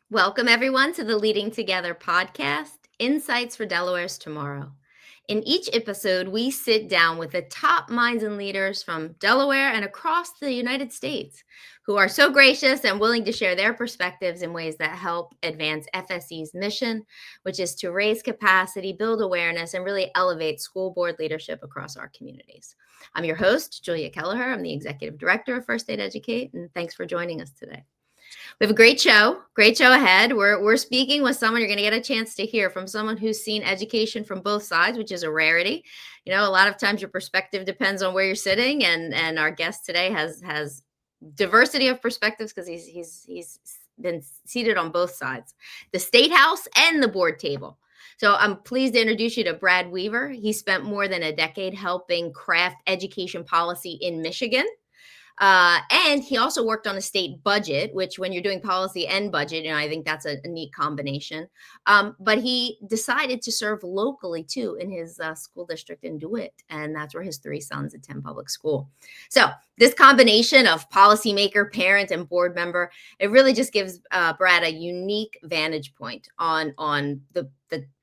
Welcome, everyone, to the Leading Together podcast, Insights for Delaware's Tomorrow. In each episode, we sit down with the top minds and leaders from Delaware and across the United States who are so gracious and willing to share their perspectives in ways that help advance FSE's mission, which is to raise capacity, build awareness, and really elevate school board leadership across our communities. I'm your host, Julia Kelleher. I'm the Executive Director of First Aid Educate, and thanks for joining us today. We have a great show ahead. We're speaking with someone you're going to get a chance to hear from, someone who's seen education from both sides, which is a rarity. You know, a lot of times your perspective depends on where you're sitting, and our guest today has diversity of perspectives because he's been seated on both sides, the State House and the board table. So I'm pleased to introduce you to Brad Wever. He spent more than a decade helping craft education policy in Michigan. And he also worked on a state budget, which when you're doing policy and budget, I think that's a neat combination. But he decided to serve locally too in his school district in DeWitt. And that's where his three sons attend public school. So this combination of policymaker, parent, and board member, it really just gives Brad a unique vantage point on the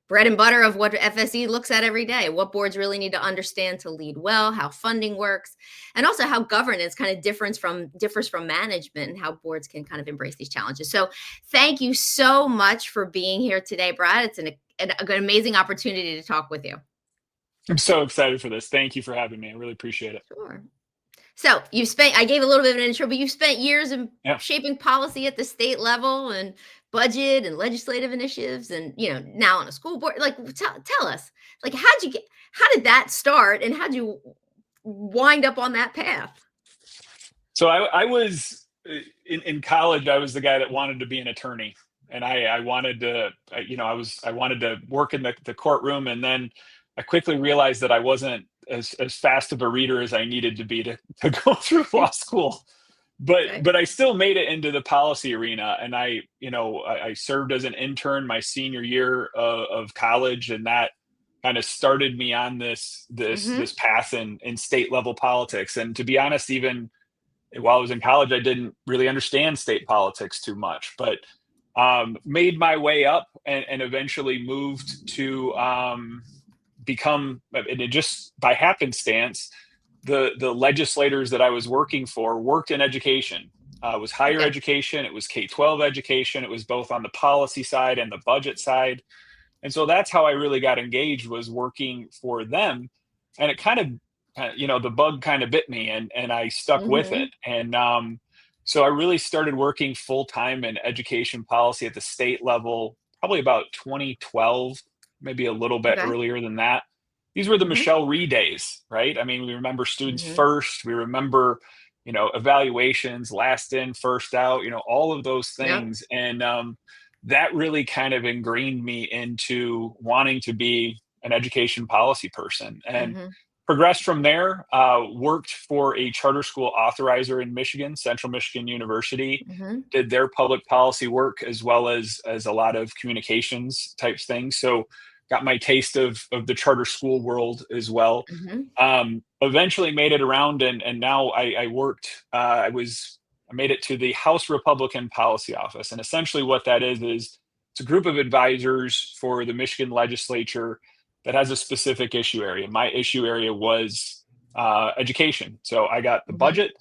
bread and butter of what FSE looks at every day, what boards really need to understand to lead well, how funding works, and also how governance kind of differs from management and how boards can kind of embrace these challenges. So thank you so much for being here today, Brad. It's an amazing opportunity to talk with you. I'm so excited for this. Thank you for having me. I really appreciate it. Sure. So I gave a little bit of an intro, but you've spent years in shaping policy at the state level and budget and legislative initiatives and, now on a school board. Like, tell us, like, how did that start and how'd you wind up on that path? So I was in college, I was the guy that wanted to be an attorney, and I wanted to, I wanted to work in the courtroom. And then I quickly realized that I wasn't as fast of a reader as I needed to be to go through law school. But I still made it into the policy arena, and I served as an intern my senior year of college, and that kind of started me on this path in state level politics. And to be honest, even while I was in college, I didn't really understand state politics too much, but made my way up and eventually moved to become, and it just by happenstance, the legislators that I was working for worked in education. It was higher education, it was K-12 education, it was both on the policy side and the budget side. And so that's how I really got engaged, was working for them. And it kind of, the bug kind of bit me, and I stuck with it. And so I really started working full-time in education policy at the state level, probably about 2012, maybe a little bit earlier than that. These were the Michelle Rhee days, right? I mean, we remember students first. We remember, evaluations, last in, first out, all of those things. And that really kind of ingrained me into wanting to be an education policy person, and progressed from there. Worked for a charter school authorizer in Michigan, Central Michigan University, did their public policy work as well as a lot of communications types things. So got my taste of the charter school world as well. Eventually made it around, and now I made it to the House Republican Policy Office. And essentially what that is it's a group of advisors for the Michigan legislature that has a specific issue area. My issue area was education. So I got the budget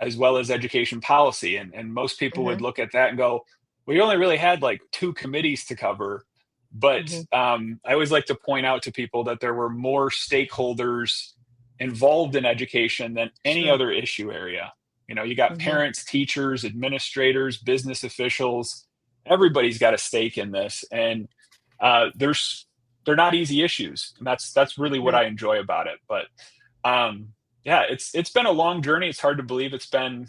as well as education policy. And most people would look at that and go, well, you only really had like 2 committees to cover. But I always like to point out to people that there were more stakeholders involved in education than any other issue area. You got parents, teachers, administrators, business officials. Everybody's got a stake in this, and they're not easy issues, and that's really what I enjoy about it. But it's been a long journey. It's hard to believe it's been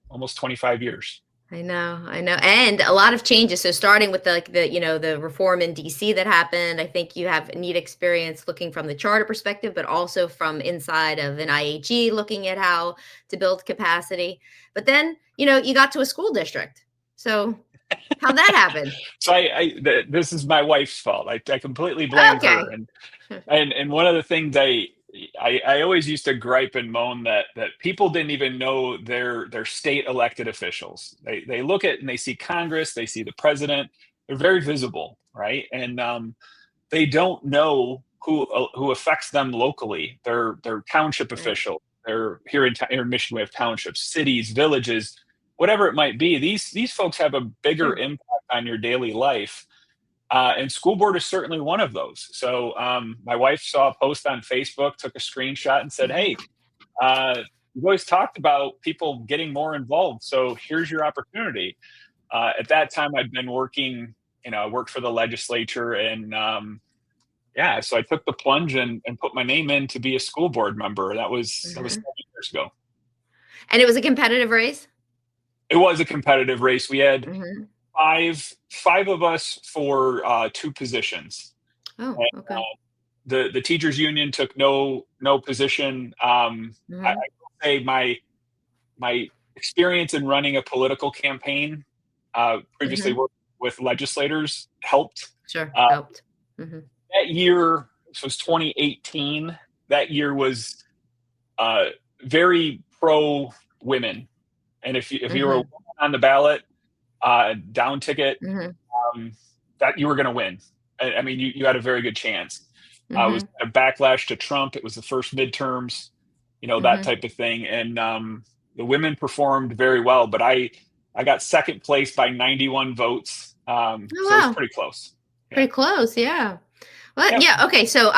almost 25 years. I know. And a lot of changes. So starting with the reform in DC that happened, I think you have a neat experience looking from the charter perspective, but also from inside of an IHE, looking at how to build capacity. But then, you got to a school district. So how'd that happen? So this is my wife's fault. I completely blame her. And one of the things I always used to gripe and moan that people didn't even know their state elected officials. They look at and they see Congress, they see the president. They're very visible, right? And they don't know who affects them locally. Their township Right. official. They're here in Michigan. We have townships, cities, villages, whatever it might be. These folks have a bigger Sure. impact on your daily life. And school board is certainly one of those. So my wife saw a post on Facebook, took a screenshot, and said, "Hey, we've always talked about people getting more involved. So here's your opportunity." At that time, I'd been working. I worked for the legislature, and yeah, so I took the plunge and put my name in to be a school board member. That was Mhm. 7 years ago. And it was a competitive race? It was a competitive race. We had Mhm. five of us for two positions. Oh, And, okay. the teachers union took no position. I Mhm. will say my experience in running a political campaign, previously Mhm. worked with legislators, helped. Sure, Uh, helped. Mhm. that year, this was 2018. That year was uh, very pro women, and if you were a Mhm. woman on the ballot, down ticket, Mhm. um, that you were going to win. I mean, you had a very good chance. It was Mhm. a backlash to Trump. It was the first midterms, that Mhm. type of thing. And the women performed very well, but I got second place by 91 votes. Oh, So it was wow. pretty close. Yeah. Pretty close, yeah. Well, Yep. yeah, okay, so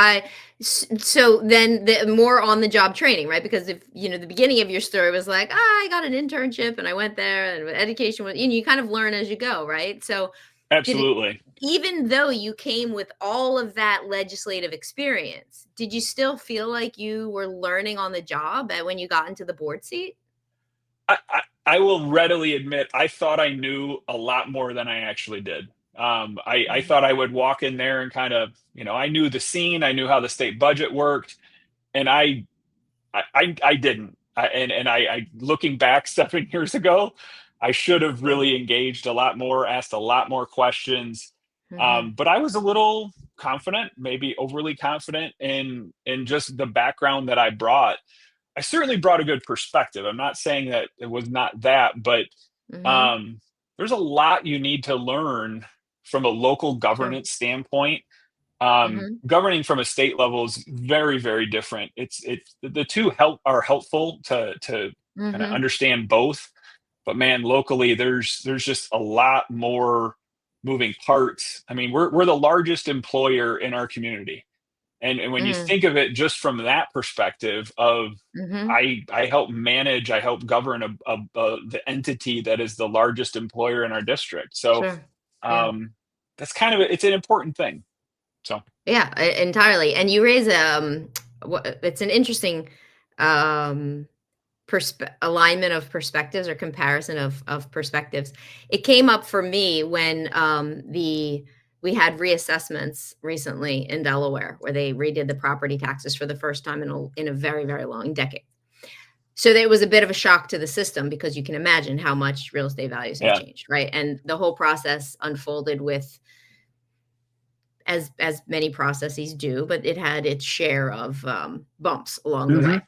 then the more on the job training, right? Because if, the beginning of your story was like, I got an internship and I went there and education was, you kind of learn as you go, right? So did it Absolutely. even though you came with all of that legislative experience, did you still feel like you were learning on the job when you got into the board seat? I will readily admit I thought I knew a lot more than I actually did. I Mhm. thought I would walk in there and kind of, I knew the scene, I knew how the state budget worked, and I didn't. I looking back 7 years ago, I should have Sure. really engaged a lot more, asked a lot more questions. Mhm. But I was a little confident, maybe overly confident in just the background that I brought. I certainly brought a good perspective. I'm not saying that it was not that, but Mhm. um, there's a lot you need to learn from a local Sure. governance standpoint. Mhm. Governing from a state level is very, very different. It's the two are helpful to kind of Mhm. understand both, but man, locally there's just a lot more moving parts. I mean, we're the largest employer in our community, and when you Mhm. think of it just from that perspective of Mhm. I help manage, I help govern the entity that is the largest employer in our district. So Sure. Yeah. um, that's kind of it's an important thing. So. Yeah, entirely. And you raise it's an interesting um alignment of perspectives or comparison of perspectives. It came up for me when the we had reassessments recently in Delaware where they redid the property taxes for the first time in a very very long decade. So there was a bit of a shock to the system because you can imagine how much real estate values have Yeah. changed, right? And the whole process unfolded with as many processes do, but it had its share of bumps along the Mhm. way.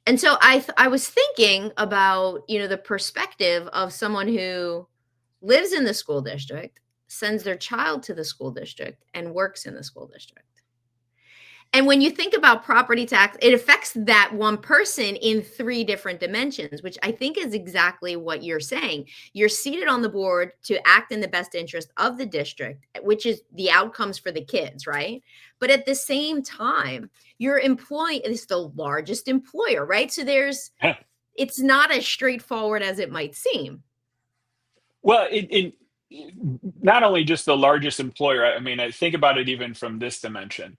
And so I was thinking about, the perspective of someone who lives in the school district, sends their child to the school district, and works in the school district. And when you think about property tax, it affects that one person in three different dimensions, which I think is exactly what you're saying. You're seated on the board to act in the best interest of the district, which is the outcomes for the kids, right? But at the same time, your employee is the largest employer, right? So Yeah. it's not as straightforward as it might seem. Well, in not only just the largest employer, I mean, I think about it even from this dimension.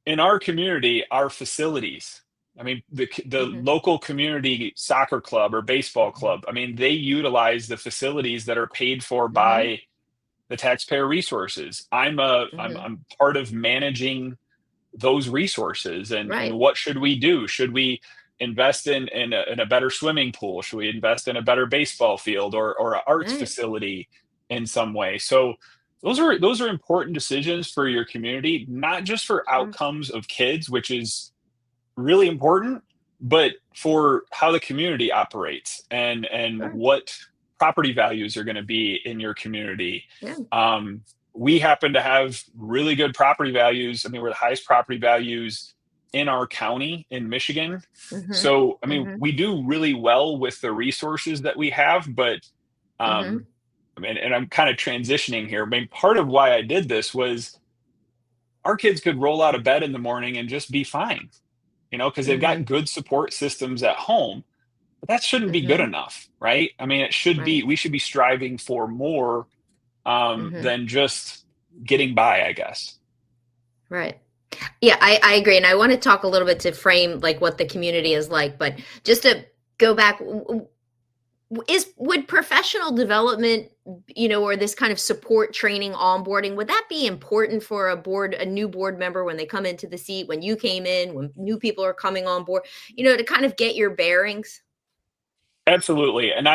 In our community, our facilities, I mean, the Mhm. local community soccer club or baseball club, I mean, they utilize the facilities that are paid for Mhm. by the taxpayer resources. I'm part of managing those resources, and Right. what should we do? Should we invest in a better swimming pool? Should we invest in a better baseball field or an arts Right. facility in some way? So those are important decisions for your community, not just for Sure. outcomes of kids, which is really important, but for how the community operates and Sure. what property values are going to be in your community. Yeah. Um, we happen to have really good property values. I mean, we're the highest property values in our county in Michigan. Mhm. So, I mean, Mhm. we do really well with the resources that we have, but Mhm. I mean, and I'm kind of transitioning here. I mean, part of why I did this was our kids could roll out of bed in the morning and just be fine, because they've got Mhm. good support systems at home. But that shouldn't be good Mhm. enough, right? I mean, it should Right. be, we should be striving for more Mhm. than just getting by, I guess. Right. Yeah, I agree, and I want to talk a little bit to frame like what the community is like, but just to go back, is would professional development, or this kind of support training, onboarding, would that be important for a new board member when they come into the seat, when you came in, when new people are coming on board, to kind of get your bearings? Absolutely. And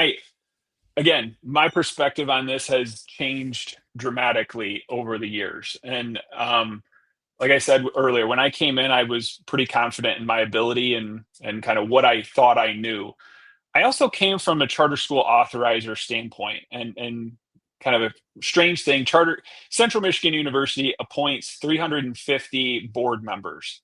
again, my perspective on this has changed dramatically over the years. And like I said earlier, when I came in, I was pretty confident in my ability and kind of what I thought I knew. I also came from a charter school authorizer standpoint, and kind of a strange thing. Charter Central Michigan University appoints 350 board members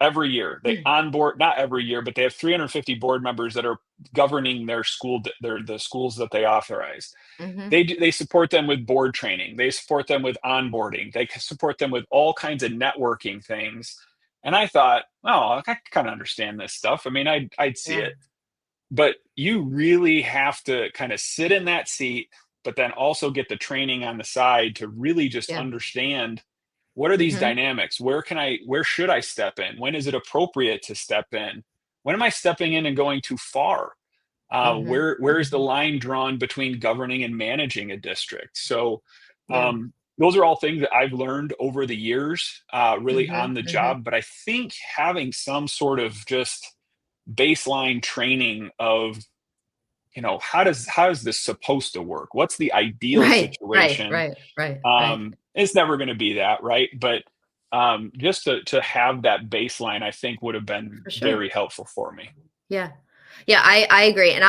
every year. They Mm. onboard, not every year, but they have 350 board members that are governing their school, the schools that they authorize. Mhm. They support them with board training. They support them with onboarding. They support them with all kinds of networking things. And I thought, oh, I kind of understand this stuff. I mean, I'd see Yeah. it, but you really have to kind of sit in that seat, but then also get the training on the side to really just Yeah. understand what are these Mhm. dynamics? Where should I step in? When is it appropriate to step in? When am I stepping in and going too far? Mhm. Where is the Mhm. line drawn between governing and managing a district? So, Yeah. those are all things that I've learned over the years, really Mhm. on the Mhm. job. But I think having some sort of just baseline training of, how is this supposed to work? What's the ideal Right. Right. situation? Right. Right. Right. It's never going to be that, right? But just to have that baseline, I think would have been For sure. very helpful for me. Yeah. Yeah, I agree, and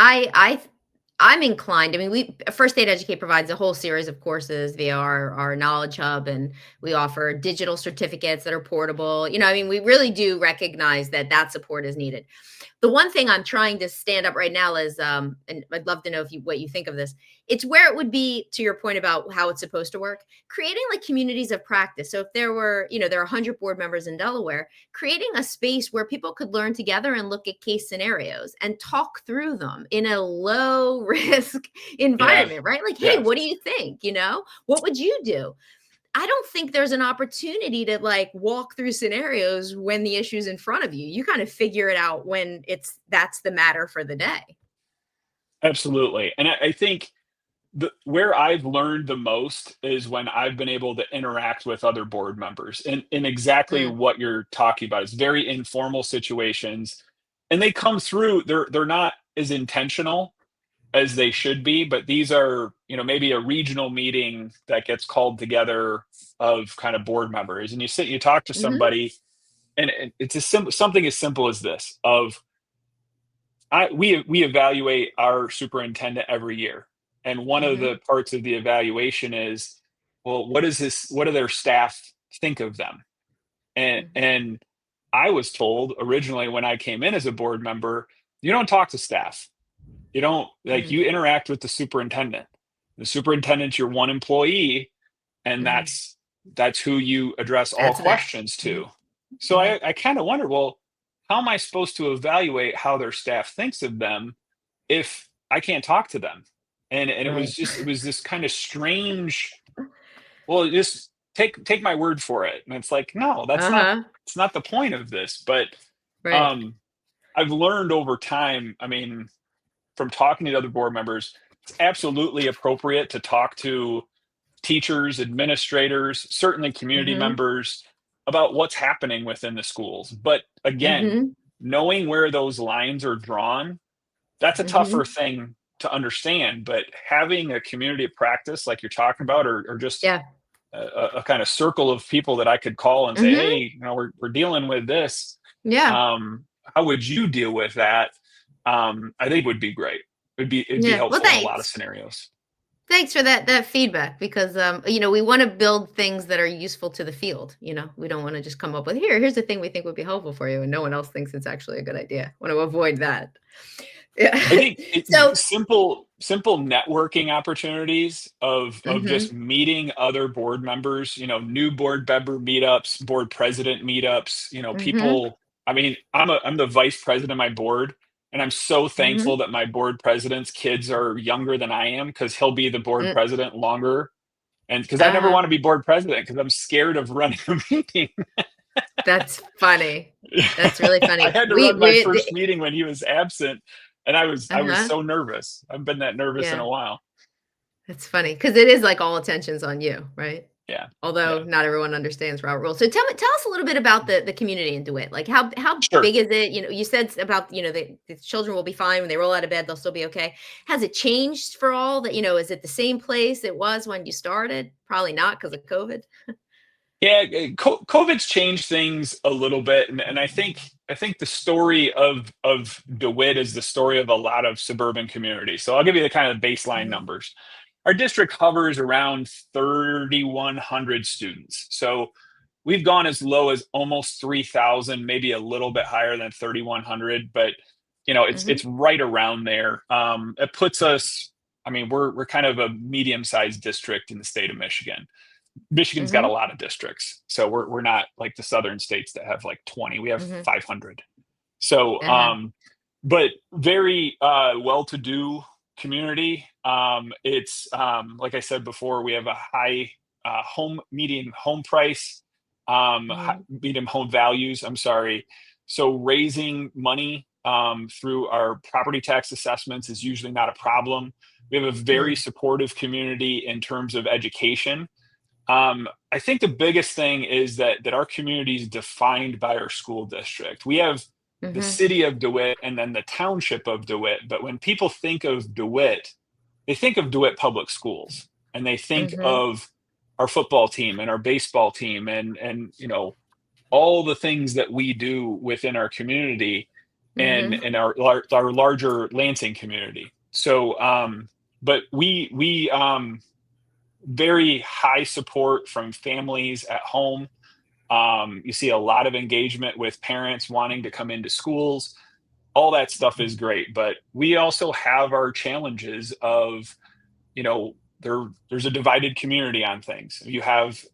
I'm inclined. I mean, we First Aid Educate provides a whole series of courses via our Knowledge Hub, and we offer digital certificates that are portable. I mean, we really do recognize that that support is needed. The one thing I'm trying to stand up right now is, and I'd love to know what you think of this. It's where it would be, to your point about how it's supposed to work, creating like communities of practice. So if there are 100 board members in Delaware, creating a space where people could learn together and look at case scenarios and talk through them in a low risk Yeah, environment, right? Like, hey, yeah, what do you think? What would you do? I don't think there's an opportunity to like walk through scenarios when the issue's in front of you. You kind of figure it out when that's the matter for the day. absolutely. And I think where I've learned the most is when I've been able to interact with other board members in exactly Mm, what you're talking about. It's very informal situations, and they come through. They're not as intentional as they should be, but these are, maybe a regional meeting that gets called together of kind of board members, and you talk to mhm, somebody, and it's something as simple as this of we evaluate our superintendent every year, and one of mhm, the parts of the evaluation is, well, what do their staff think of them? mhm, And I was told originally when I came in as a board member, you don't talk to staff. You don't, like, mm, you interact with the superintendent. The superintendent's your one employee, and mhm. that's who you address all That's that. questions to. Mhm, So mhm. I kind of wonder, well, how am I supposed to evaluate how their staff thinks of them if I can't talk to them? And Right. it was this kind of strange, well, just take my word for it. And it's like, no, Uh-huh. it's not the point of this. But Right. um I've learned over time, I mean, from talking to other board members, it's absolutely appropriate to talk to teachers, administrators, certainly community Mhm, members about what's happening within the schools. But again, mhm, knowing where those lines are drawn, that's a tougher mhm. thing to understand. But having a community of practice like you're talking about, or just Yeah. a kind of circle of people that I could call and say, hey, Mhm. we're dealing with this. Yeah. how would you deal with that? I think would be great. It'd be Yeah. Well, helpful in a lot of thanks. scenarios. Thanks for that feedback because we want to build things that are useful to the field. We don't want to just come up with here's the thing we think would be helpful for you, and no one else thinks it's actually a good idea. Want to avoid that. Yeah. I think So, simple networking opportunities of just mhm, meeting other board members, new board member meetups, board president meetups, mhm, people. I mean, I'm the vice president of my board, and I'm so thankful mhm, that my board president's kids are younger than I am because he'll be the board mm, president longer. And because I never uh-huh. want to be board president because I'm scared of running a meeting. That's funny. That's really I funny. had to We run my we the first meeting when he was absent, and I was uh-huh. so nervous. I've been that nervous in Yeah. a while. That's funny because it is like all attention's on you, right? Yeah, Although yeah, not everyone understands Robert rules. So tell us a little bit about the community in DeWitt. Like how sure. big is it? You said about, the children will be fine when they roll out of bed, they'll still be okay. Has it changed for all that, is it the same place it was when you started? Probably not because of COVID. Yeah, COVID's changed things a little bit, and I think the story of DeWitt is the story of a lot of suburban communities. So I'll give you the kind of baseline Mhm, numbers. Our district hovers around 3,100 students. So we've gone as low as almost 3,000, maybe a little bit higher than 3,100, but it's mhm, right around there. It puts us. I mean, we're kind of a medium-sized district in the state of Michigan. Michigan's got a mhm, lot of districts, so we're not like the southern states that have like 20. We have mhm. 500. So, Uh-huh. but very well-to-do community. It's like I said before, we have a high median home price, Mhm, medium home values. I'm sorry. So raising money through our property tax assessments is usually not a problem. We have a very mm, supportive community in terms of education. I think the biggest thing is that our community is defined by our school district. We have the mhm, city of DeWitt and then the township of DeWitt. But when people think of DeWitt, they think of DeWitt Public Schools, and they think mhm, of our football team and our baseball team and all the things that we do within our community mhm, and our larger Lansing community. So, but we very high support from families at home. You see a lot of engagement with parents wanting to come into schools. All that stuff is great, but we also have our challenges of, there's a divided community on things.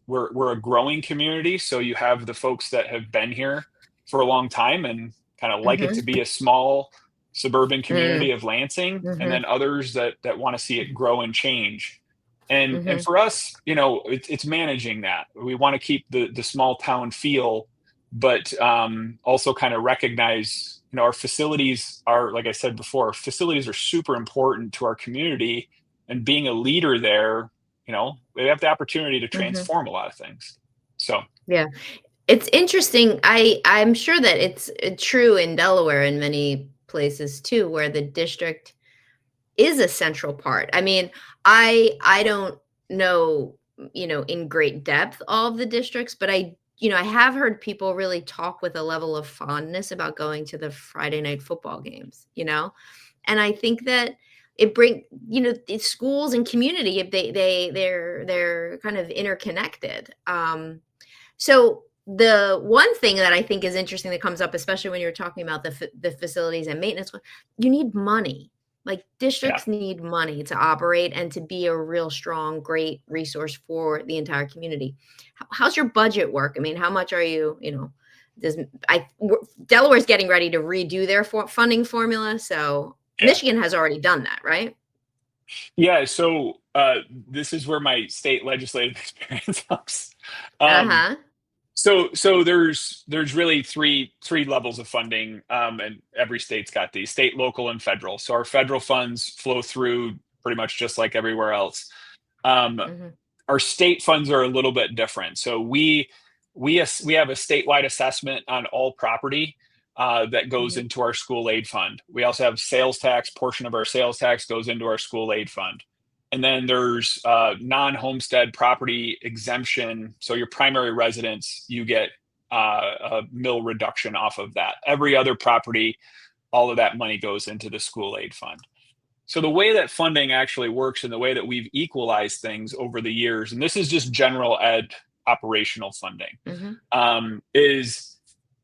We're a growing community, so you have the folks that have been here for a long time and kind of like it to mhm, be a small suburban mm, community of Lansing, and mhm, then others that want to see it grow and change. And mhm, for us, it's managing that. We want to keep the small town feel, but also kind of recognize, our facilities are, like I said before, facilities are super important to our community, and being a leader there, we have the opportunity to mhm. transform a lot of things. So Yeah. It's interesting. I'm sure that it's true in Delaware in many places too, where the district is a central part. I mean, I don't know, in great depth all of the districts, but I have heard people really talk with a level of fondness about going to the Friday night football games. And I think that the schools and community, if they're kind of interconnected. So the one thing that I think is interesting that comes up, especially when you're talking about the facilities and maintenance, you need money. Like yeah. districts need money to operate and to be a real strong, great resource for the entire community. How's your budget work? I mean, how much are you? Does Delaware's getting ready to redo their funding formula, so Yeah. Michigan has already done that, right? Yeah. So this is where my state legislative experience helps. Uh Um, huh. so there's really three levels of funding, and every state's got these: state, local, and federal. So our federal funds flow through pretty much just like everywhere else. Um, Hmm. our state funds are a little bit different. So we have a statewide assessment on all property that goes Hmm. into our school aid fund. We also have sales tax. Portion of our sales tax goes into our school aid fund. And then there's non-homestead property exemption. So your primary residence, you get a mill reduction off of that. Every other property, all of that money goes into the school aid fund. So the way that funding actually works and the way that we've equalized things over the years, and this is just general ed operational funding, is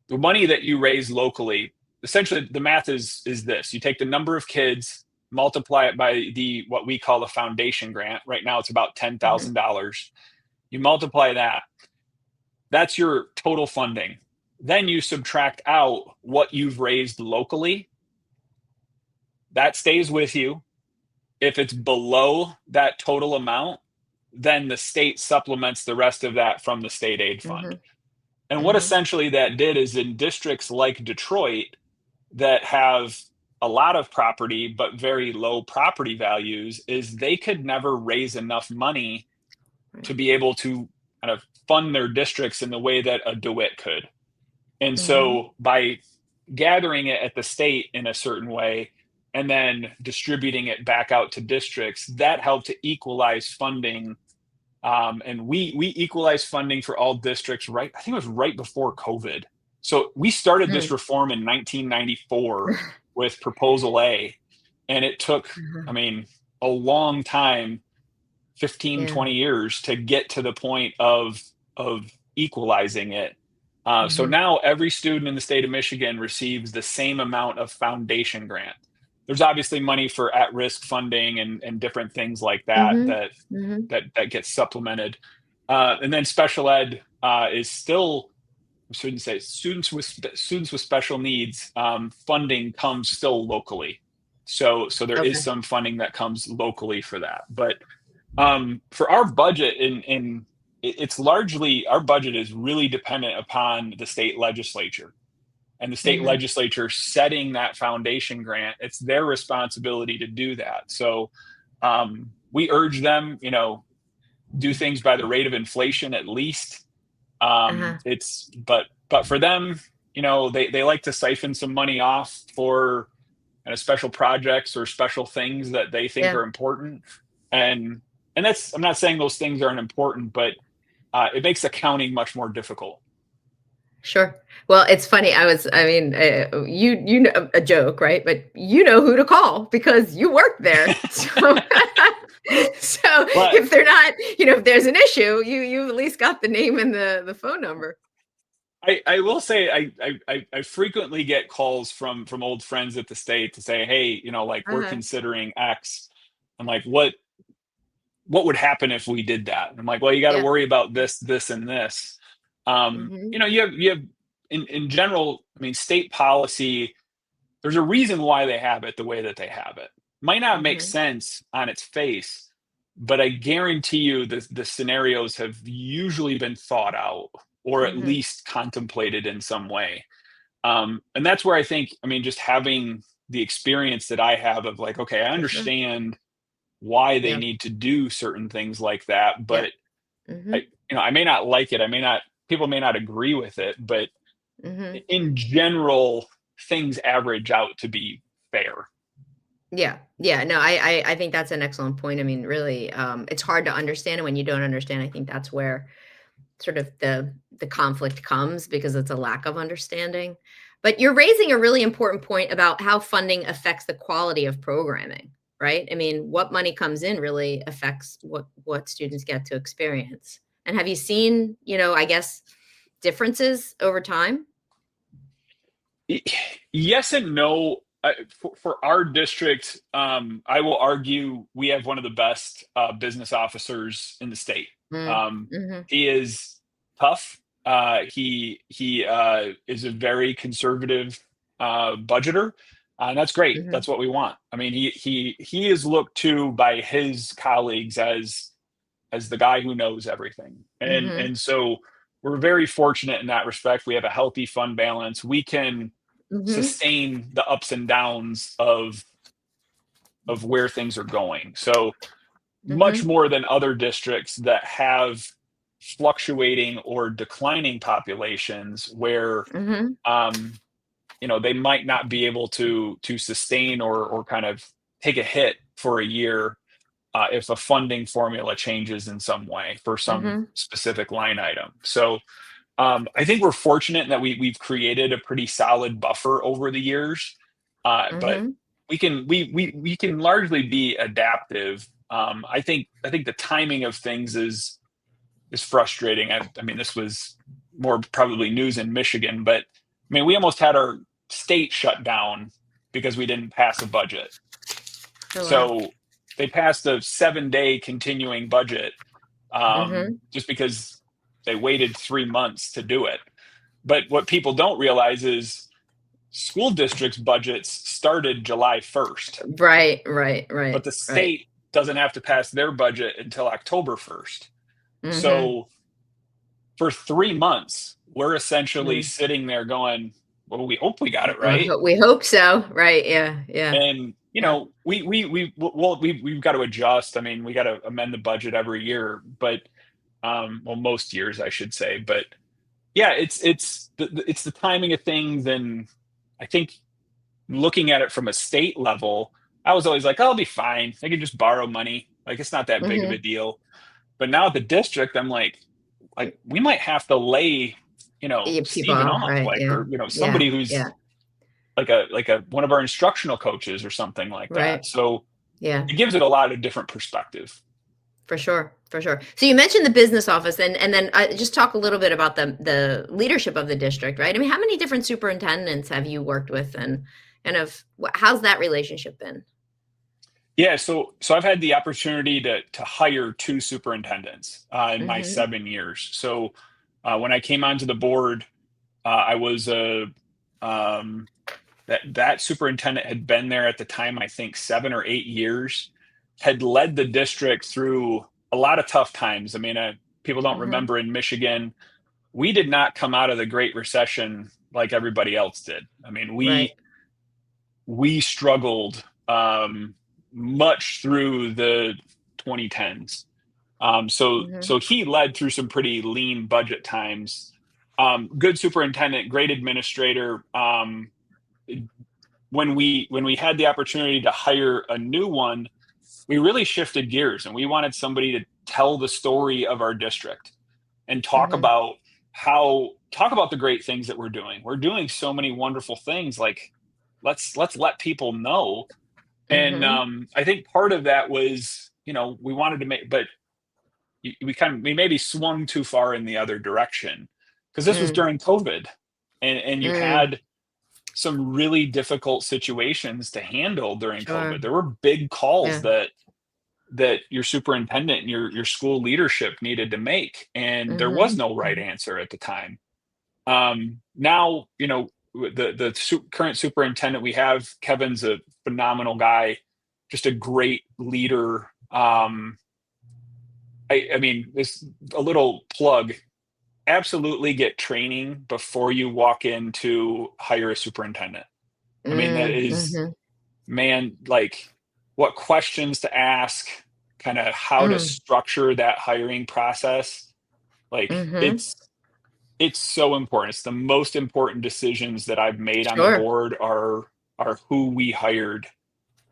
the money that you raise locally. Essentially, the math is this: you take the number of kids, multiply it by the what we call the foundation grant. Right now, it's about $10,000. You multiply that. That's your total funding. Then you subtract out what you've raised locally. That stays with you. If it's below that total amount, then the state supplements the rest of that from the state aid fund. And what essentially that did is, in districts like Detroit that have a lot of property but very low property values, is they could never raise enough money to be able to kind of fund their districts in the way that a DeWitt could. And so by gathering it at the state in a certain way and then distributing it back out to districts, that helped to equalize funding. And we equalized funding for all districts, right? I think it was right before COVID. So we started this reform in 1994 with Proposal A, and it took, I mean, a long time, 15, 20 years to get to the point of equalizing it. So now every student in the state of Michigan receives the same amount of foundation grant. There's obviously money for at-risk funding and different things like that that gets supplemented. And then special ed is still, I shouldn't say students with special needs, funding comes still locally. So there is some funding that comes locally for that. But for our budget, it's largely, our budget is really dependent upon the state legislature. And the state legislature setting that foundation grant, it's their responsibility to do that. So we urge them, do things by the rate of inflation at least. It's but for them, they like to siphon some money off for kind of special projects or special things that they think are important. And that's, I'm not saying those things aren't important, but it makes accounting much more difficult. Sure. Well, it's funny. You know, a joke, right? But you know who to call because you work there. So, if they're not, if there's an issue, you at least got the name and the phone number. I will say I frequently get calls from old friends at the state to say, hey, we're considering X. I'm like, what would happen if we did that? I'm like, well, you got to worry about this, and this. You have in general, state policy, there's a reason why they have it the way that they have it. Might not make sense on its face, but I guarantee you the scenarios have usually been thought out or at least contemplated in some way. And that's where I think, just having the experience that I have of like, okay, I understand why they need to do certain things like that, but I may not like it. People may not agree with it, but in general, things average out to be fair. Yeah. No, I think that's an excellent point. Really, it's hard to understand. And when you don't understand, I think that's where sort of the conflict comes, because it's a lack of understanding. But you're raising a really important point about how funding affects the quality of programming, right? What money comes in really affects what students get to experience. And have you seen, I guess, differences over time? Yes and no. For our district, I will argue we have one of the best business officers in the state. He is tough. He is a very conservative budgeter, and that's great. That's what we want. He is looked to by his colleagues as the guy who knows everything, and so we're very fortunate in that respect. We have a healthy fund balance. We can sustain the ups and downs of where things are going. So much more than other districts that have fluctuating or declining populations where they might not be able to sustain or kind of take a hit for a year if a funding formula changes in some way for some specific line item. So I think we're fortunate in that we've created a pretty solid buffer over the years, but Mhm. we can largely be adaptive. I think the timing of things is frustrating. I mean, this was more probably news in Michigan, but I mean, we almost had our state shut down because we didn't pass a budget. Oh, wow. So they passed a 7-day continuing budget, Mhm. just because they waited 3 months to do it. But what people don't realize is school districts' budgets started July 1st, Right, right, but right, the right. state doesn't have to pass their budget until October 1st. Mhm. So for 3 months, we're essentially Mm. sitting there going, well, we hope we got it right. We hope so. Right, yeah, yeah, And yeah. we've got to adjust. I mean, we got to amend the budget every year, but well, most years I should say. But yeah, it's the timing of things, and I think looking at it from a state level, I was always like, oh, I'll be fine. I can just borrow money. Like it's not that big of a Mhm. deal. But now at the district, I'm like we might have to lay, People Stephen off, off, right, like, yeah. or Yeah, somebody yeah, who's like a one of our instructional coaches or something like that. right. So Yeah, it gives it a lot of different perspective. for sure, for sure. So you mentioned the business office and then, just talk a little bit about the leadership of the district, right? I mean, how many different superintendents have you worked with and kind of how's that relationship been? Yeah, so I've had the opportunity to hire two superintendents in my Mhm. 7 years. So when I came onto the board, I was a that superintendent had been there at the time, I think 7 or 8 years, had led the district through a lot of tough times. I mean, people don't Mhm. remember in Michigan, we did not come out of the Great Recession like everybody else did. I mean, Right. we struggled much through the 2010s. So Mhm. he led through some pretty lean budget times. Good superintendent, great administrator. When we had the opportunity to hire a new one, we really shifted gears, and we wanted somebody to tell the story of our district and Mhm. talk about the great things that we're doing. We're doing so many wonderful things. Like let's let people know. And Mhm. I think part of that was, we wanted to make, but we maybe swung too far in the other direction, because this was Mm. during COVID, and you Mm. had some really difficult situations to handle during Sure. COVID. There were big calls Yeah. that your superintendent and your school leadership needed to make, and there was Mhm. no right Mhm. answer at the time. Now, the current superintendent we have, Kevin's a phenomenal guy, just a great leader. I mean, this a little plug. Absolutely get training before you walk in to hire a superintendent. I mean, that Mm. is, Mhm. man, like what questions to ask, kind of how to Mm. structure that hiring process. Like Mhm. it's so important. It's the most important decisions that I've made on the Sure. board are who we hired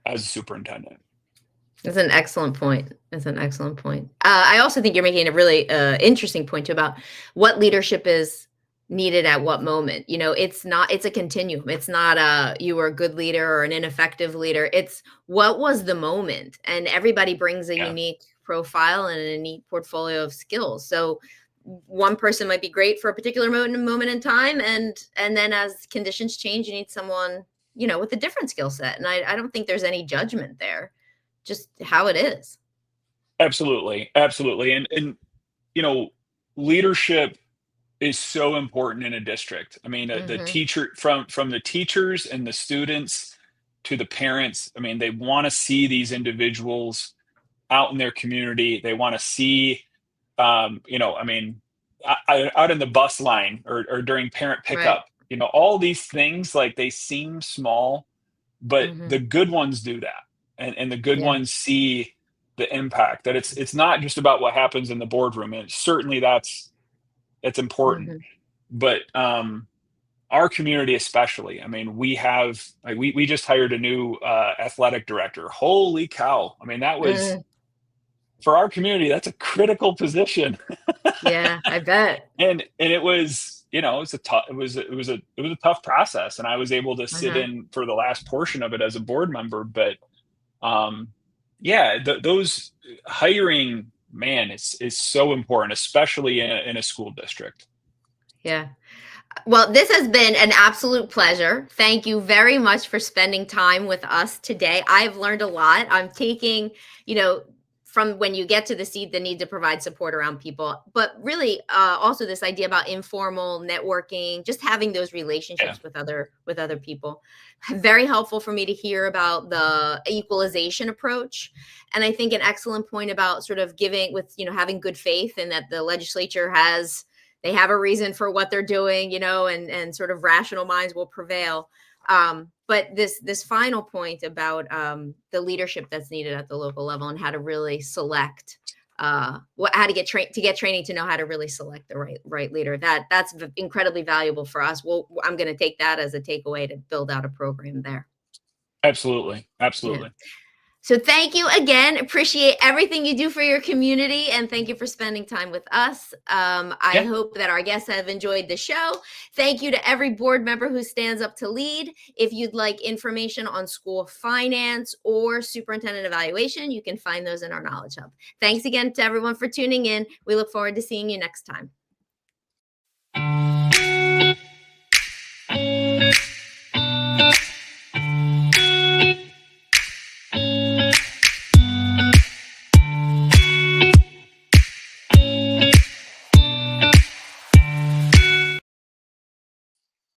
as superintendent. That's an excellent point. That's an excellent point. I also think you're making a really interesting point too about what leadership is needed at what moment. It's a continuum. It's not you were a good leader or an ineffective leader. It's what was the moment, and everybody brings a Yeah, unique profile and a unique portfolio of skills. So one person might be great for a particular moment in time, and then as conditions change, you need someone with a different skill set. And I don't think there's any judgment there, just how it is. absolutely, absolutely. And you know, leadership is so important in a district. I mean, the Mhm. teacher, from the teachers and the students to the parents. I mean, they want to see these individuals out in their community. They want to see, I mean, out in the bus line, or during parent Right. pickup. All these things, like, they seem small, but the Mhm. good ones do that, and the good Yeah. ones see the impact. That it's not just about what happens in the boardroom, and certainly that's important. Mhm. But our community especially, I mean, we just hired a new athletic director. Holy cow. I mean, Mm. for our community, that's a critical position. Yeah, I bet. And it was, you know, it was a tough process, and I was able to sit Uh-huh. in for the last portion of it as a board member. But um, yeah, those hiring, man, is so important, especially in a school district. Yeah. Well, this has been an absolute pleasure. Thank you very much for spending time with us today. I've learned a lot. I'm taking, you know, from when you get to the seat, the need to provide support around people, but really also this idea about informal networking, just having those Yeah, relationships with other people. Very helpful for me to hear about the equalization approach, and I think an excellent point about sort of giving with having good faith and that the legislature has they have a reason for what they're doing, and sort of rational minds will prevail. But this final point about the leadership that's needed at the local level and how to really select how to get training to know how to really select the right leader. That's incredibly valuable for us. Well, I'm going to take that as a takeaway to build out a program there. absolutely, Yeah. absolutely. So thank you again. Appreciate everything you do for your community, and thank you for spending time with us. I Yeah, hope that our guests have enjoyed the show. Thank you to every board member who stands up to lead. If you'd like information on school finance or superintendent evaluation, you can find those in our Knowledge Hub. Thanks again to everyone for tuning in. We look forward to seeing you next time.